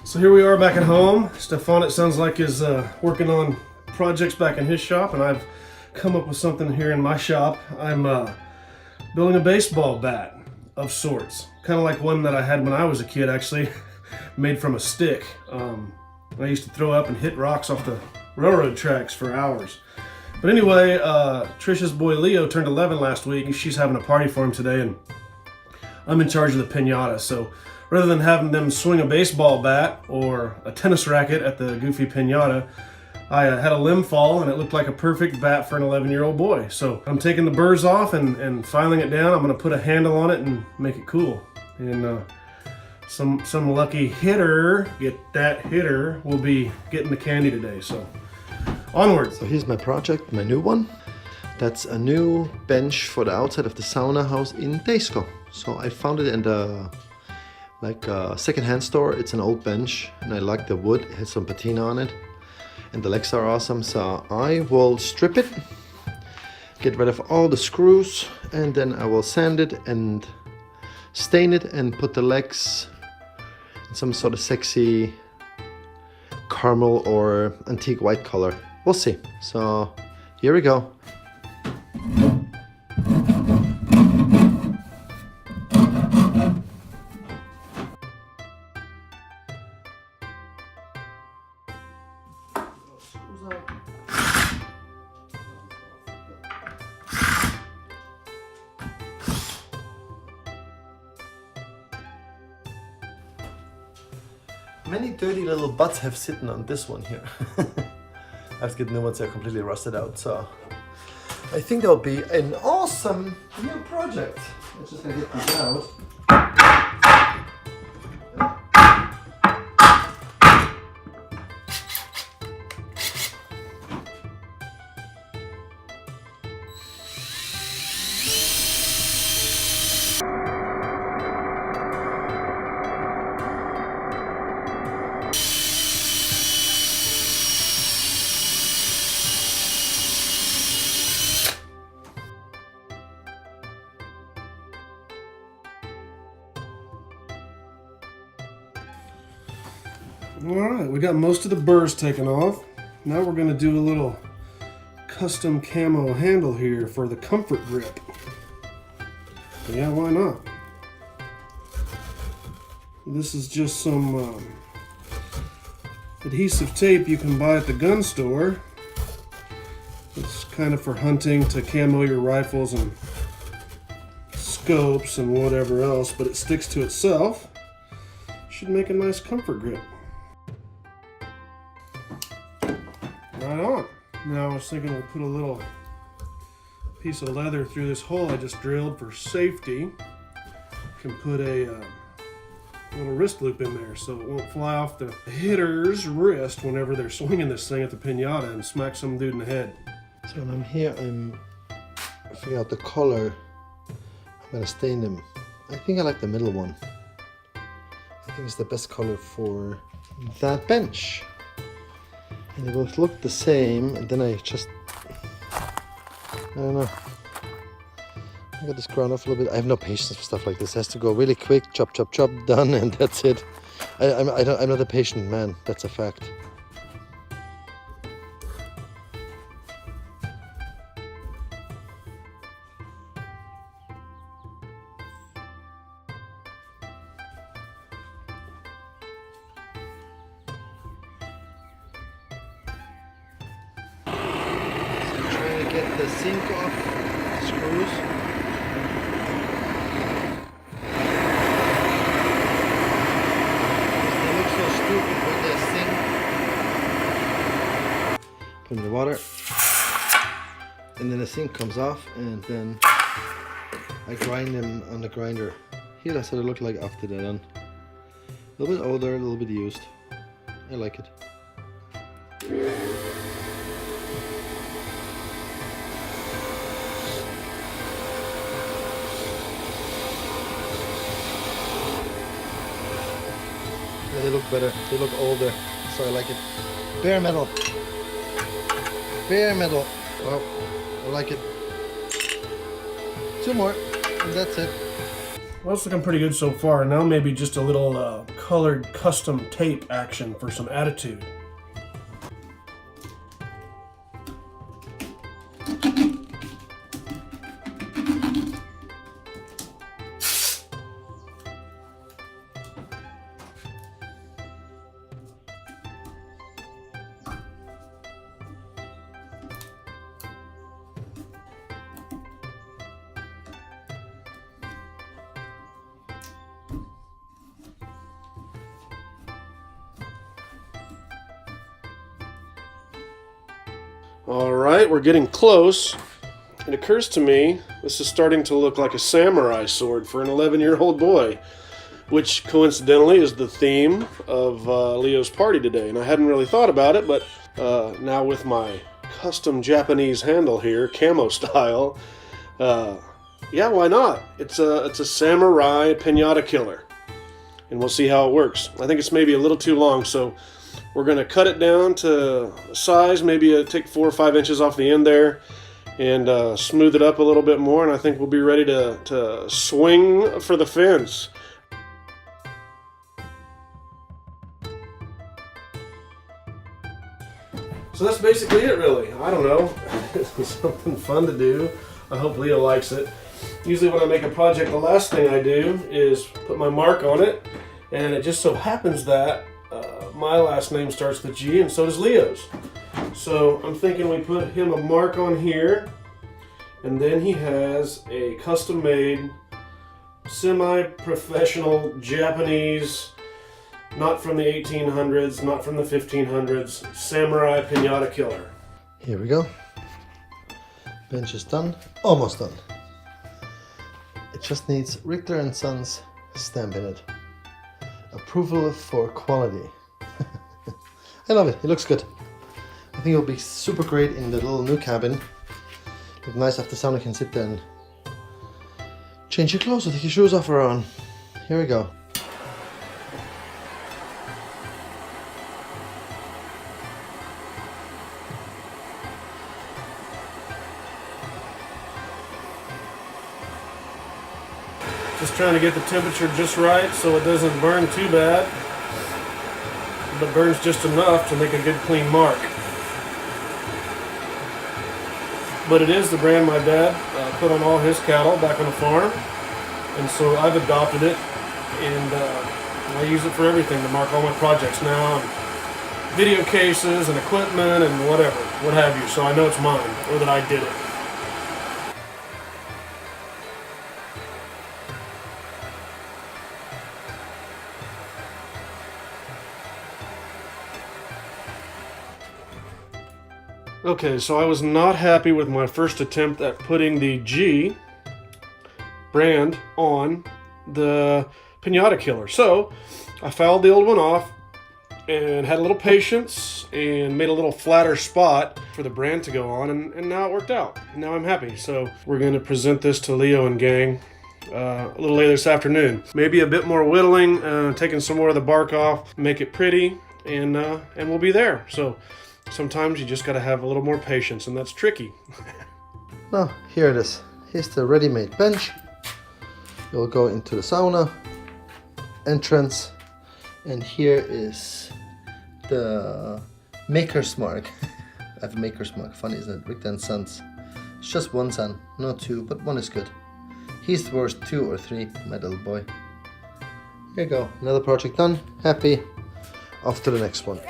So here we are back at home. Stefan, it sounds like, is working on projects back in his shop, and I've come up with something here in my shop. I'm building a baseball bat of sorts, kind of like one that I had when I was a kid, actually, made from a stick. I used to throw up and hit rocks off the railroad tracks for hours. But anyway, Trisha's boy Leo turned 11 last week. She's having a party for him today, and I'm in charge of the piñata. So rather than having them swing a baseball bat or a tennis racket at the goofy piñata, I had a limb fall and it looked like a perfect bat for an 11-year-old boy. So I'm taking the burrs off and filing it down. I'm gonna put a handle on it and make it cool. And some lucky hitter, get that hitter, will be getting the candy today. So onward. So here's my project, my new one. That's a new bench for the outside of the sauna house in Tesco. So I found it in the second-hand store. It's an old bench and I like the wood. It has some patina on it and the legs are awesome. So I will strip it, get rid of all the screws, and then I will sand it and stain it and put the legs in some sort of sexy caramel or antique white color. We'll see. So here we go. Many dirty little butts have sitting on this one here. I have to get new ones that are completely rusted out, so I think that'll be an awesome new project. I'm just gonna get these out. Alright, we got most of the burrs taken off. Now we're going to do a little custom camo handle here for the comfort grip. But yeah, why not? This is just some adhesive tape you can buy at the gun store. It's kind of for hunting, to camo your rifles and scopes and whatever else, but it sticks to itself. Should make a nice comfort grip. Right on. Now I was thinking we'll put a little piece of leather through this hole I just drilled for safety. Can put a little wrist loop in there so it won't fly off the hitter's wrist whenever they're swinging this thing at the piñata and smack some dude in the head. So when I'm here, I'm figuring out the color. I'm gonna stain them. I think I like the middle one. I think it's the best color for that bench. And they both look the same, and then I don't know. I got this ground off a little bit. I have no patience for stuff like this. It has to go really quick, chop, chop, chop, done, and that's it. I'm not a patient man, that's a fact. Get the sink off the screws. They look so stupid when they sink. Put them in the water, and then the sink comes off, and then I grind them on the grinder. Here, that's what it looked like after they're done. A little bit older, a little bit used. I like it. Yeah, they look better. They look older, so I like it. Bare metal. Bare metal. Well, I like it. 2 more, and that's it. Well, it's looking pretty good so far. Now maybe just a little colored custom tape action for some attitude. All right, we're getting close. It occurs to me this is starting to look like a samurai sword for an 11-year-old boy, which coincidentally is the theme of Leo's party today. And I hadn't really thought about it, but now with my custom Japanese handle here, camo style, yeah, why not? It's a samurai piñata killer, and we'll see how it works. I think it's maybe a little too long, so we're going to cut it down to size, maybe take 4 or 5 inches off the end there, and smooth it up a little bit more, and I think we'll be ready to swing for the fence. So that's basically it, really. I don't know. It's something fun to do. I hope Leo likes it. Usually when I make a project, the last thing I do is put my mark on it, and it just so happens that my last name starts with G, and so does Leo's. So I'm thinking we put him a mark on here, and then he has a custom-made, semi-professional Japanese, not from the 1800s, not from the 1500s, samurai piñata killer. Here we go. Bench is done, almost done. It just needs Richter and Sons stamp in it. Approval for quality. I love it. It looks good. I think it'll be super great in the little new cabin. Look nice after sauna, can sit there and change your clothes or take your shoes off or on. Here we go. Just trying to get the temperature just right so it doesn't burn too bad, but burns just enough to make a good clean mark. But it is the brand my dad put on all his cattle back on the farm, and so I've adopted it, and I use it for everything to mark all my projects now, and video cases and equipment and whatever, what have you, so I know it's mine, or that I did it. Okay, so I was not happy with my first attempt at putting the G brand on the piñata killer. So I filed the old one off and had a little patience and made a little flatter spot for the brand to go on, and now it worked out. Now I'm happy. So we're going to present this to Leo and gang a little later this afternoon. Maybe a bit more whittling, taking some more of the bark off, make it pretty, and we'll be there. So sometimes you just got to have a little more patience, and that's tricky. Now, here it is. Here's the ready-made bench. You'll go into the sauna entrance, and here is the maker's mark. I have a maker's mark. Funny, isn't it? Richter and Sons. It's just one son, not two, but one is good. He's worth 2 or 3, my little boy. Here you go. Another project done. Happy. Off to the next one.